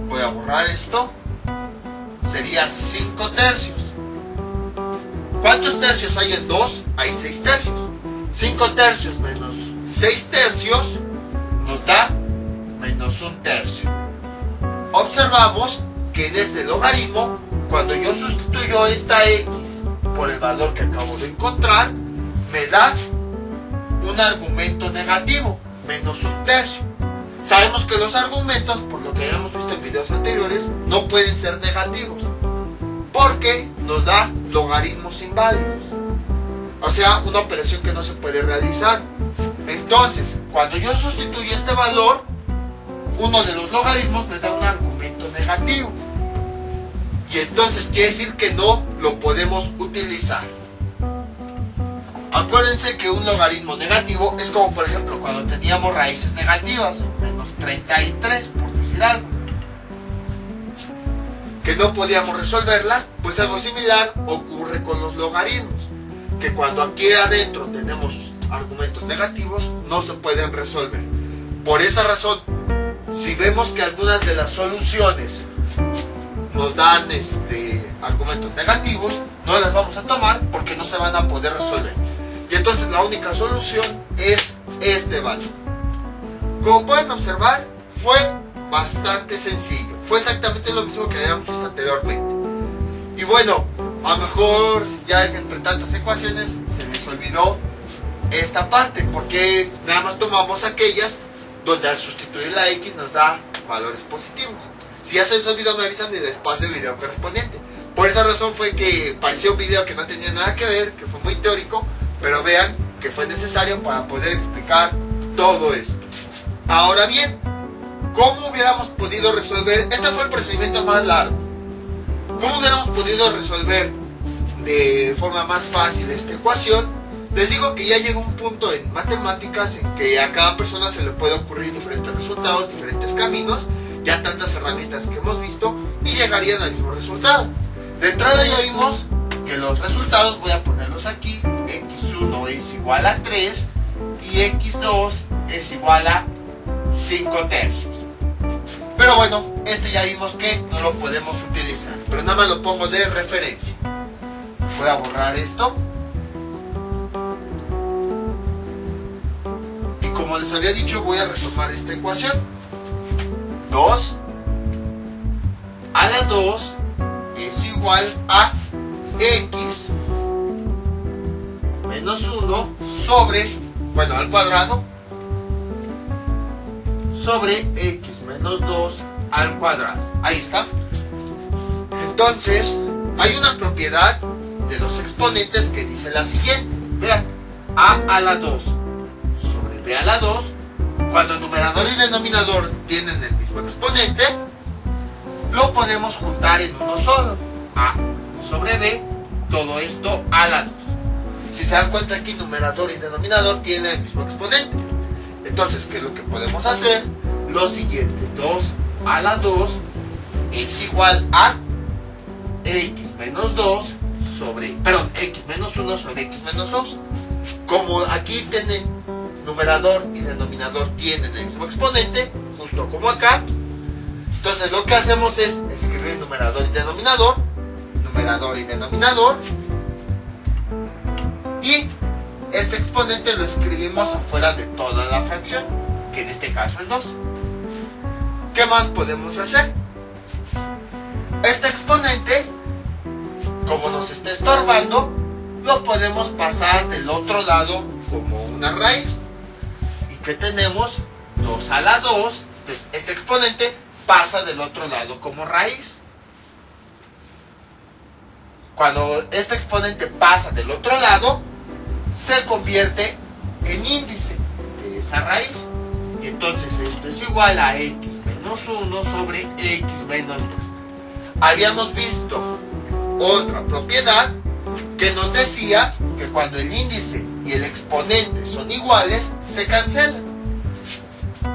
Voy a borrar esto. Sería 5 tercios. ¿Cuántos tercios hay en 2? Hay 6 tercios. 5 tercios menos 6 tercios nos da menos 1 tercio. Observamos que en este logaritmo, cuando yo sustituyo esta x por el valor que acabo de encontrar, me da un argumento negativo, menos 1 tercio. Sabemos que los argumentos, por lo que habíamos visto en videos anteriores, no pueden ser negativos, porque nos da logaritmos inválidos, o sea, una operación que no se puede realizar. Entonces, cuando yo sustituyo este valor, uno de los logaritmos me da un argumento negativo, y entonces quiere decir que no lo podemos utilizar. Acuérdense que un logaritmo negativo es como, por ejemplo, cuando teníamos raíces negativas, menos 33, por decir algo, que no podíamos resolverla. Pues algo similar ocurre con los logaritmos, que cuando aquí adentro tenemos argumentos negativos, no se pueden resolver. Por esa razón, si vemos que algunas de las soluciones nos dan argumentos negativos, no las vamos a tomar porque no se van a poder resolver. Y entonces la única solución es este valor. Como pueden observar, fue bastante sencillo. Fue exactamente lo mismo que habíamos visto anteriormente. Y bueno, a lo mejor ya entre tantas ecuaciones se les olvidó esta parte, porque nada más tomamos aquellas donde al sustituir la x nos da valores positivos. Si ya se les olvidó, me avisan y les paso el video correspondiente. Por esa razón fue que parecía un video que no tenía nada que ver, que fue muy teórico, pero vean que fue necesario para poder explicar todo esto. Ahora bien, ¿cómo hubiéramos podido resolver? Este fue el procedimiento más largo. ¿Cómo hubiéramos podido resolver de forma más fácil esta ecuación? Les digo que ya llega un punto en matemáticas en que a cada persona se le puede ocurrir diferentes resultados, diferentes caminos, ya tantas herramientas que hemos visto, y llegarían al mismo resultado. De entrada ya vimos que los resultados voy a ponerlos aquí. X1 es igual a 3 y X2 es igual a 5 tercios. Pero bueno, ya vimos que no lo podemos utilizar, pero nada más lo pongo de referencia. Voy a borrar esto. Y como les había dicho, voy a retomar esta ecuación. 2 a la 2 es igual a x menos 1 sobre, bueno, al cuadrado, sobre x menos 2 al cuadrado. Ahí está. Entonces, hay una propiedad de los exponentes que dice la siguiente. Vean, a la 2 sobre b a la 2, cuando numerador y denominador tienen el mismo exponente, lo podemos juntar en uno solo. A sobre b, todo esto a la 2. Si se dan cuenta, aquí numerador y denominador tienen el mismo exponente. Entonces, ¿qué es lo que podemos hacer? Lo siguiente, 2 a la 2 es igual a x menos 2 sobre, perdón, x menos 1 sobre x menos 2. como aquí tienen numerador y denominador tienen el mismo exponente, justo como acá, entonces lo que hacemos es escribir numerador y denominador, y este exponente lo escribimos afuera de toda la fracción, que en este caso es 2. ¿Qué más podemos hacer? Este exponente, como nos está estorbando, lo podemos pasar del otro lado como una raíz. ¿Y qué tenemos? 2 a la 2, pues este exponente pasa del otro lado como raíz. Cuando este exponente pasa del otro lado, se convierte en índice de esa raíz. Y entonces esto es igual a x menos 1 sobre x menos 2. Habíamos visto otra propiedad que nos decía que cuando el índice y el exponente son iguales, se cancelan.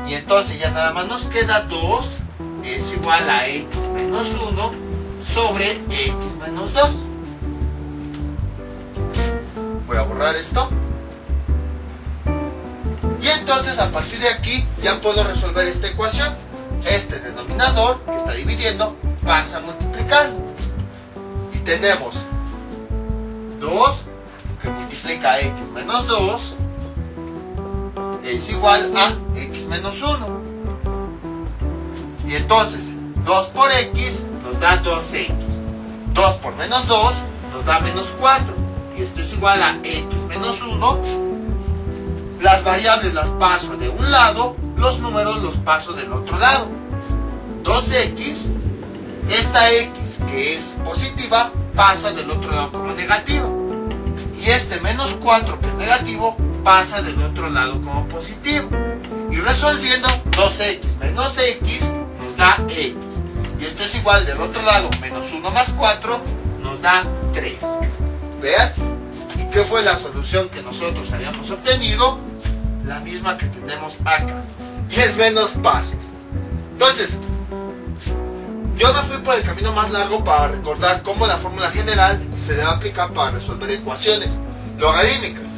Y entonces ya nada más nos queda 2 es igual a x menos 1 sobre x menos 2. Voy a borrar esto. Y entonces a partir de aquí ya puedo resolver esta ecuación. Este denominador que está dividiendo pasa multiplicando. Y tenemos 2 que multiplica x menos 2 es igual a x menos 1. Y entonces 2 por x nos da 2x. 2 por menos 2 nos da menos 4. Y esto es igual a x menos 1. Las variables las paso de un lado, los números los paso del otro lado. 2x, esta x que es positiva pasa del otro lado como negativa. Y este menos 4 que es negativo pasa del otro lado como positivo. Y resolviendo, 2x menos x nos da x. Y esto es igual del otro lado, menos 1 más 4 nos da 3. ¿Vean? ¿Y qué fue la solución que nosotros habíamos obtenido? La misma que tenemos acá. Y es menos pasos. Entonces, yo me fui por el camino más largo para recordar cómo la fórmula general se debe aplicar para resolver ecuaciones logarítmicas.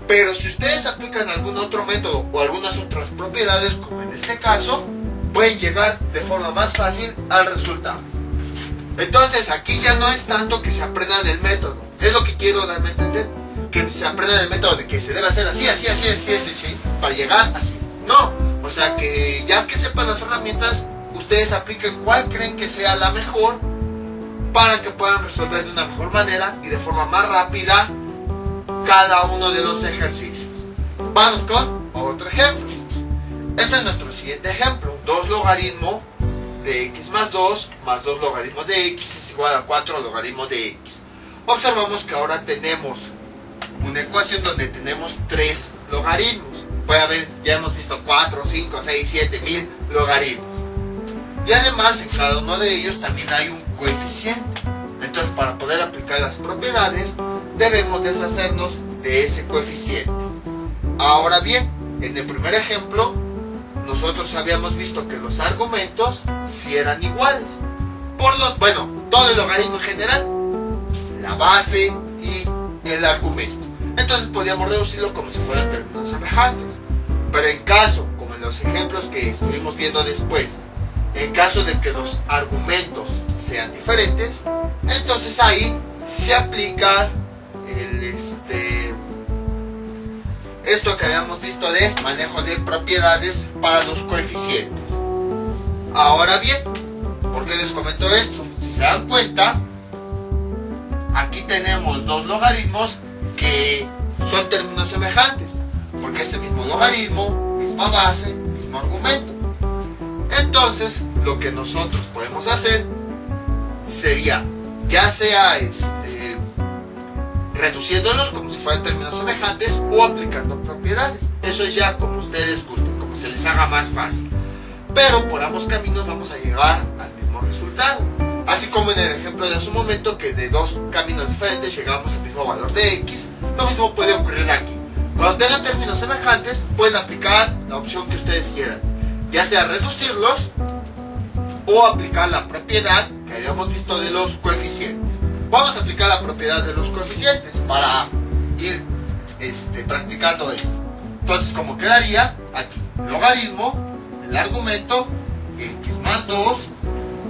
Pero si ustedes aplican algún otro método o algunas otras propiedades, como en este caso, pueden llegar de forma más fácil al resultado. Entonces, aquí ya no es tanto que se aprendan el método. Es lo que quiero darme a entender. Que se aprendan el método de que se debe hacer así, para llegar así. No, o sea que ya que sepan las herramientas, ustedes apliquen cuál creen que sea la mejor para que puedan resolver de una mejor manera y de forma más rápida cada uno de los ejercicios. Vamos con otro ejemplo. Este es nuestro siguiente ejemplo. 2 logaritmo de x más 2 logaritmo de x es igual a 4 logaritmo de x. Observamos que ahora tenemos una ecuación donde tenemos 3 logaritmos. Puede haber, ya hemos visto 4, 5, 6, 7, 1000 logaritmos. Y además en cada uno de ellos también hay un coeficiente. Entonces, para poder aplicar las propiedades debemos deshacernos de ese coeficiente. Ahora bien, en el primer ejemplo nosotros habíamos visto que los argumentos sí eran iguales. Bueno, todo el logaritmo en general, la base y el argumento. Entonces podíamos reducirlo como si fueran términos semejantes. Pero en caso, como en los ejemplos que estuvimos viendo después, en caso de que los argumentos sean diferentes, entonces ahí se aplica esto que habíamos visto de manejo de propiedades para los coeficientes. Ahora bien, ¿por qué les comento esto? Si se dan cuenta, aquí tenemos 2 logaritmos que son términos semejantes, porque es el mismo logaritmo, misma base, mismo argumento. Entonces, lo que nosotros podemos hacer sería, ya sea reduciéndolos como si fueran términos semejantes o aplicando propiedades. Eso es ya como ustedes gusten, como se les haga más fácil. Pero por ambos caminos vamos a llegar al mismo resultado. Así como en el ejemplo de hace un momento, que de 2 caminos diferentes llegamos al mismo valor de x, lo mismo puede ocurrir aquí. Cuando tengan términos semejantes, pueden aplicar la opción que ustedes quieran, ya sea reducirlos o aplicar la propiedad que habíamos visto de los coeficientes. Vamos a aplicar la propiedad de los coeficientes para ir practicando esto. Entonces, como quedaría aquí, logaritmo, el argumento, x más 2,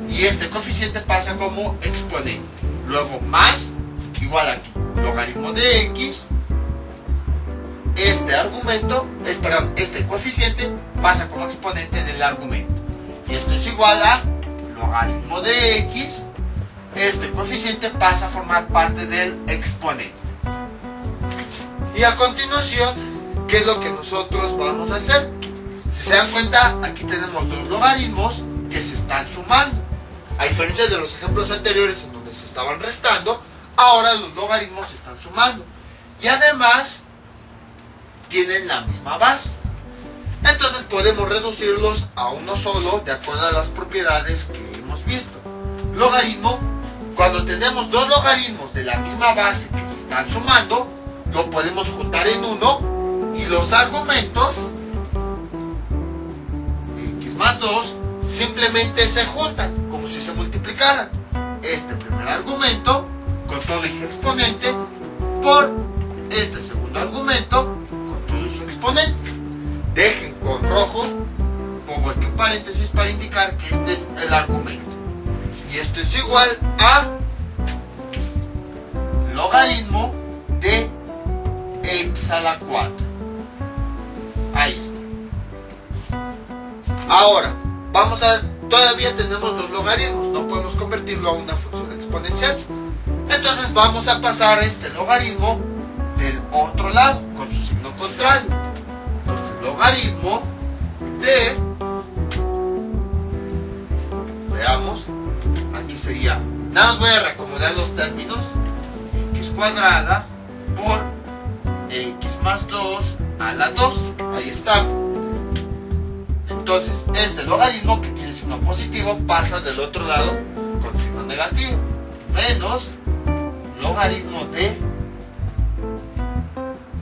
y este coeficiente pasa como exponente. Luego más, igual aquí, logaritmo de x, este coeficiente pasa como exponente del argumento. Y esto es igual a logaritmo de x, este coeficiente pasa a formar parte del exponente. Y a continuación, ¿qué es lo que nosotros vamos a hacer? Si se dan cuenta, aquí tenemos dos logaritmos que se están sumando. A diferencia de los ejemplos anteriores en donde se estaban restando, ahora los logaritmos se están sumando. Y además, tienen la misma base. Entonces podemos reducirlos a uno solo de acuerdo a las propiedades que hemos visto. Logaritmo, cuando tenemos dos logaritmos de la misma base que se están sumando, lo podemos juntar en uno y los argumentos x más 2 simplemente se juntan como si se multiplicaran este primer argumento con todo y su exponente por este segundo argumento con todo y su exponente. Dejen con rojo, pongo aquí un paréntesis para indicar que este es el argumento. Y esto es igual a logaritmo de x a la 4. Ahí está. Ahora, todavía tenemos dos logaritmos, no podemos convertirlo a una función exponencial. Entonces vamos a pasar este logaritmo del otro lado, con su signo contrario. Entonces, logaritmo de, veamos, aquí sería, nada más voy a reacomodar los términos, x cuadrada por x más 2 a la 2, ahí está. Entonces, este logaritmo que tiene signo positivo pasa del otro lado con signo negativo, menos logaritmo de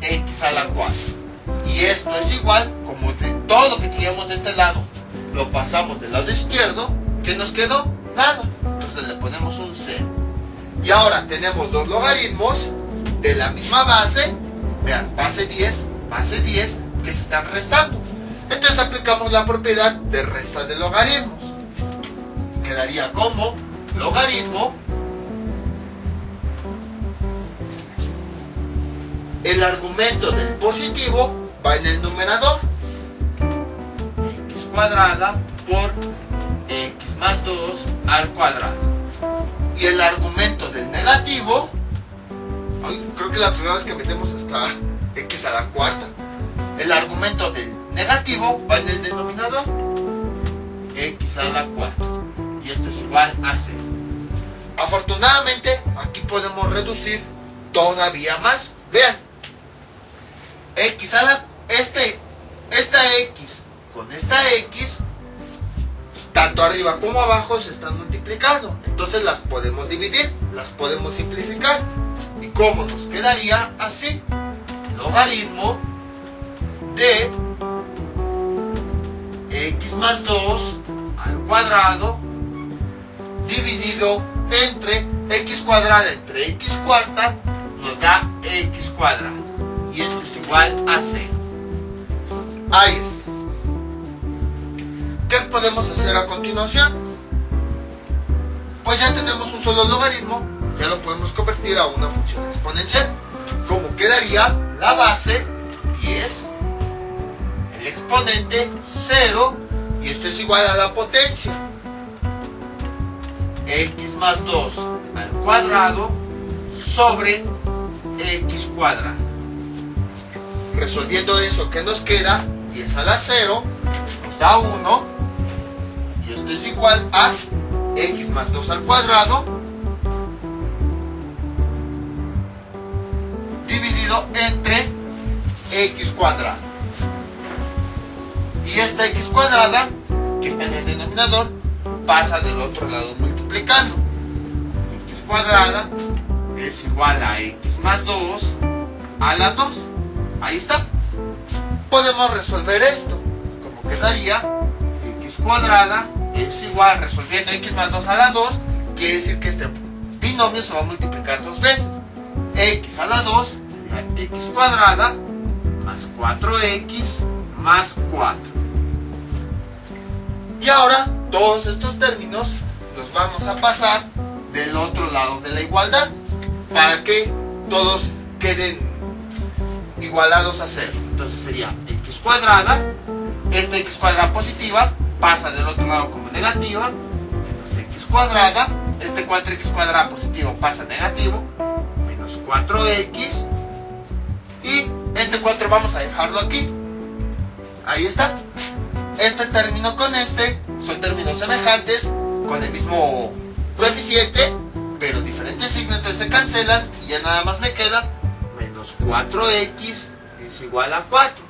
x a la 4. Y esto es igual, como de todo lo que teníamos de este lado, lo pasamos del lado izquierdo, ¿qué nos quedó? Nada. Entonces le ponemos un 0. Y ahora tenemos dos logaritmos de la misma base, vean, base 10, que se están restando. Entonces aplicamos la propiedad de resta de logaritmos. Y quedaría como logaritmo, el argumento del positivo va en el numerador, x cuadrada por x más 2 al cuadrado. Y el argumento del negativo, creo que la primera vez que metemos hasta x a la cuarta, el argumento del negativo va en el denominador, x a la cuarta. Y esto es igual a 0. Afortunadamente, aquí podemos reducir todavía más. Vean, x a la, esta x con esta x, tanto arriba como abajo se están multiplicando. Entonces las podemos dividir, las podemos simplificar. ¿Y cómo nos quedaría? Así, logaritmo de x más 2 al cuadrado dividido entre x cuadrada entre x cuarta nos da x cuadrada. Y esto es igual a 0. Ahí está. ¿Qué podemos hacer a continuación? Pues ya tenemos un solo logaritmo, ya lo podemos convertir a una función exponencial. ¿Cómo quedaría? La base 10, el exponente 0, y esto es igual a la potencia x más 2 al cuadrado sobre x cuadrado. Resolviendo eso, ¿qué nos queda? 10 a la 0 nos da 1, y esto es igual a x más 2 al cuadrado dividido entre x cuadrado. Y esta x cuadrada que está en el denominador pasa del otro lado multiplicando. X cuadrada es igual a x más 2 a la 2. Ahí está. Podemos resolver esto. Como quedaría, x cuadrada es igual, resolviendo x más 2 a la 2, quiere decir que este binomio se va a multiplicar dos veces. X a la 2 sería x cuadrada más 4x más 4. Y ahora todos estos términos los vamos a pasar del otro lado de la igualdad para que todos queden igualados a 0. Entonces sería x cuadrada, esta x cuadrada positiva pasa del otro lado como negativa, menos x cuadrada, este 4x cuadrada positivo pasa negativo, menos 4x, y este 4 vamos a dejarlo aquí. Ahí está. Este término con este son términos semejantes, con el mismo coeficiente, pero diferentes signos, entonces se cancelan y ya nada más me queda menos 4x es igual a 4.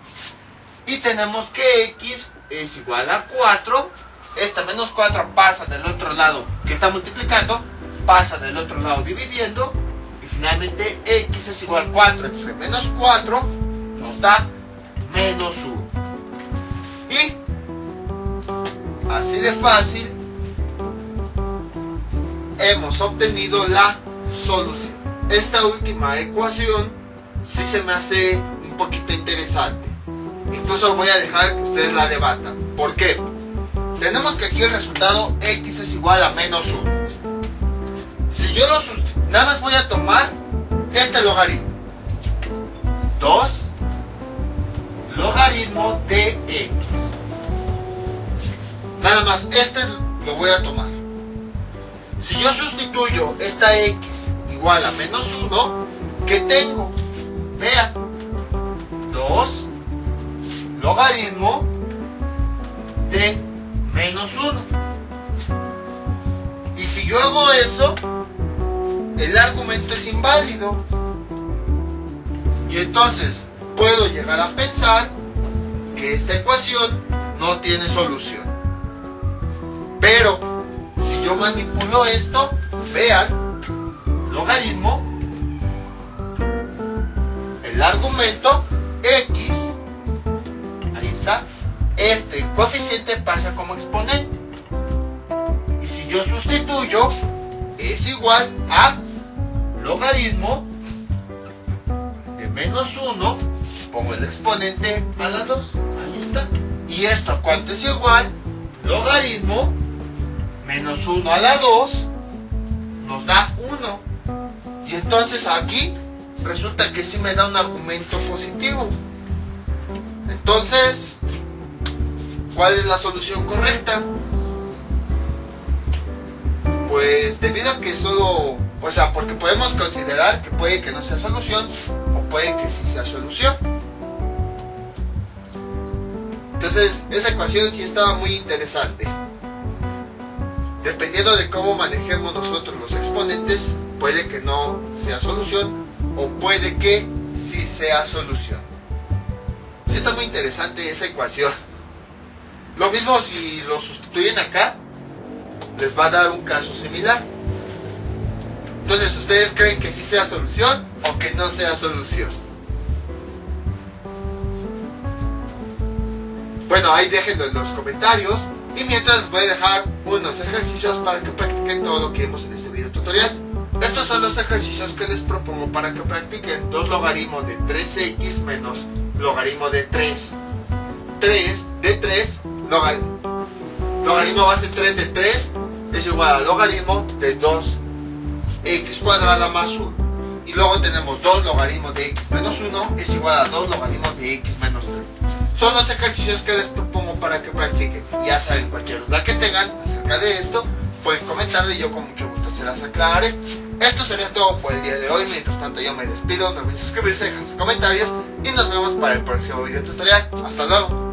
Y tenemos que x es igual a 4. Esta menos 4 pasa del otro lado que está multiplicando, pasa del otro lado dividiendo, y finalmente x es igual a 4 entre menos 4 nos da menos 1. Y así de fácil hemos obtenido la solución. Esta última ecuación sí se me hace un poquito interesante. Incluso voy a dejar que ustedes la debatan. ¿Por qué? Tenemos que aquí el resultado x es igual a menos 1. Si yo lo sustituyo, nada más voy a tomar este logaritmo. 2 logaritmo de x. Nada más, este lo voy a tomar. Si yo sustituyo esta x igual a menos 1, ¿qué tengo? Vean, 2 logaritmo de menos 1. Y si yo hago eso, el argumento es inválido. Y entonces puedo llegar a pensar que esta ecuación no tiene solución. Pero si yo manipulo esto, vean, logaritmo, el argumento x, ahí está, este coeficiente pasa como exponente. Y si yo sustituyo, es igual a logaritmo de menos 1, pongo el exponente a la 2, ahí está. Y esto, ¿cuánto es igual? Logaritmo menos 1 a la 2 nos da 1. Y entonces aquí resulta que sí me da un argumento positivo. Entonces, ¿cuál es la solución correcta? Pues debido a que solo, o sea, porque podemos considerar que puede que no sea solución o puede que sí sea solución. Entonces, esa ecuación sí estaba muy interesante. Dependiendo de cómo manejemos nosotros los exponentes, puede que no sea solución o puede que sí sea solución. Sí está muy interesante esa ecuación. Lo mismo si lo sustituyen acá, les va a dar un caso similar. Entonces, ¿ustedes creen que sí sea solución o que no sea solución? Bueno, ahí déjenlo en los comentarios. Y mientras les voy a dejar unos ejercicios para que practiquen todo lo que vimos en este video tutorial. Estos son los ejercicios que les propongo para que practiquen 2 logaritmos de 3x menos logaritmo de 3. 3 de 3, logaritmo base 3 de 3 es igual a logaritmo de 2x cuadrada más 1. Y luego tenemos 2 logaritmos de x menos 1 es igual a 2 logaritmos de x menos 3. Son los ejercicios que les propongo para que practiquen. Ya saben, cualquier duda que tengan acerca de esto, pueden comentarle y yo con mucho gusto se las aclararé. Esto sería todo por el día de hoy. Mientras tanto yo me despido, no olviden suscribirse, dejar sus comentarios y nos vemos para el próximo video tutorial. Hasta luego.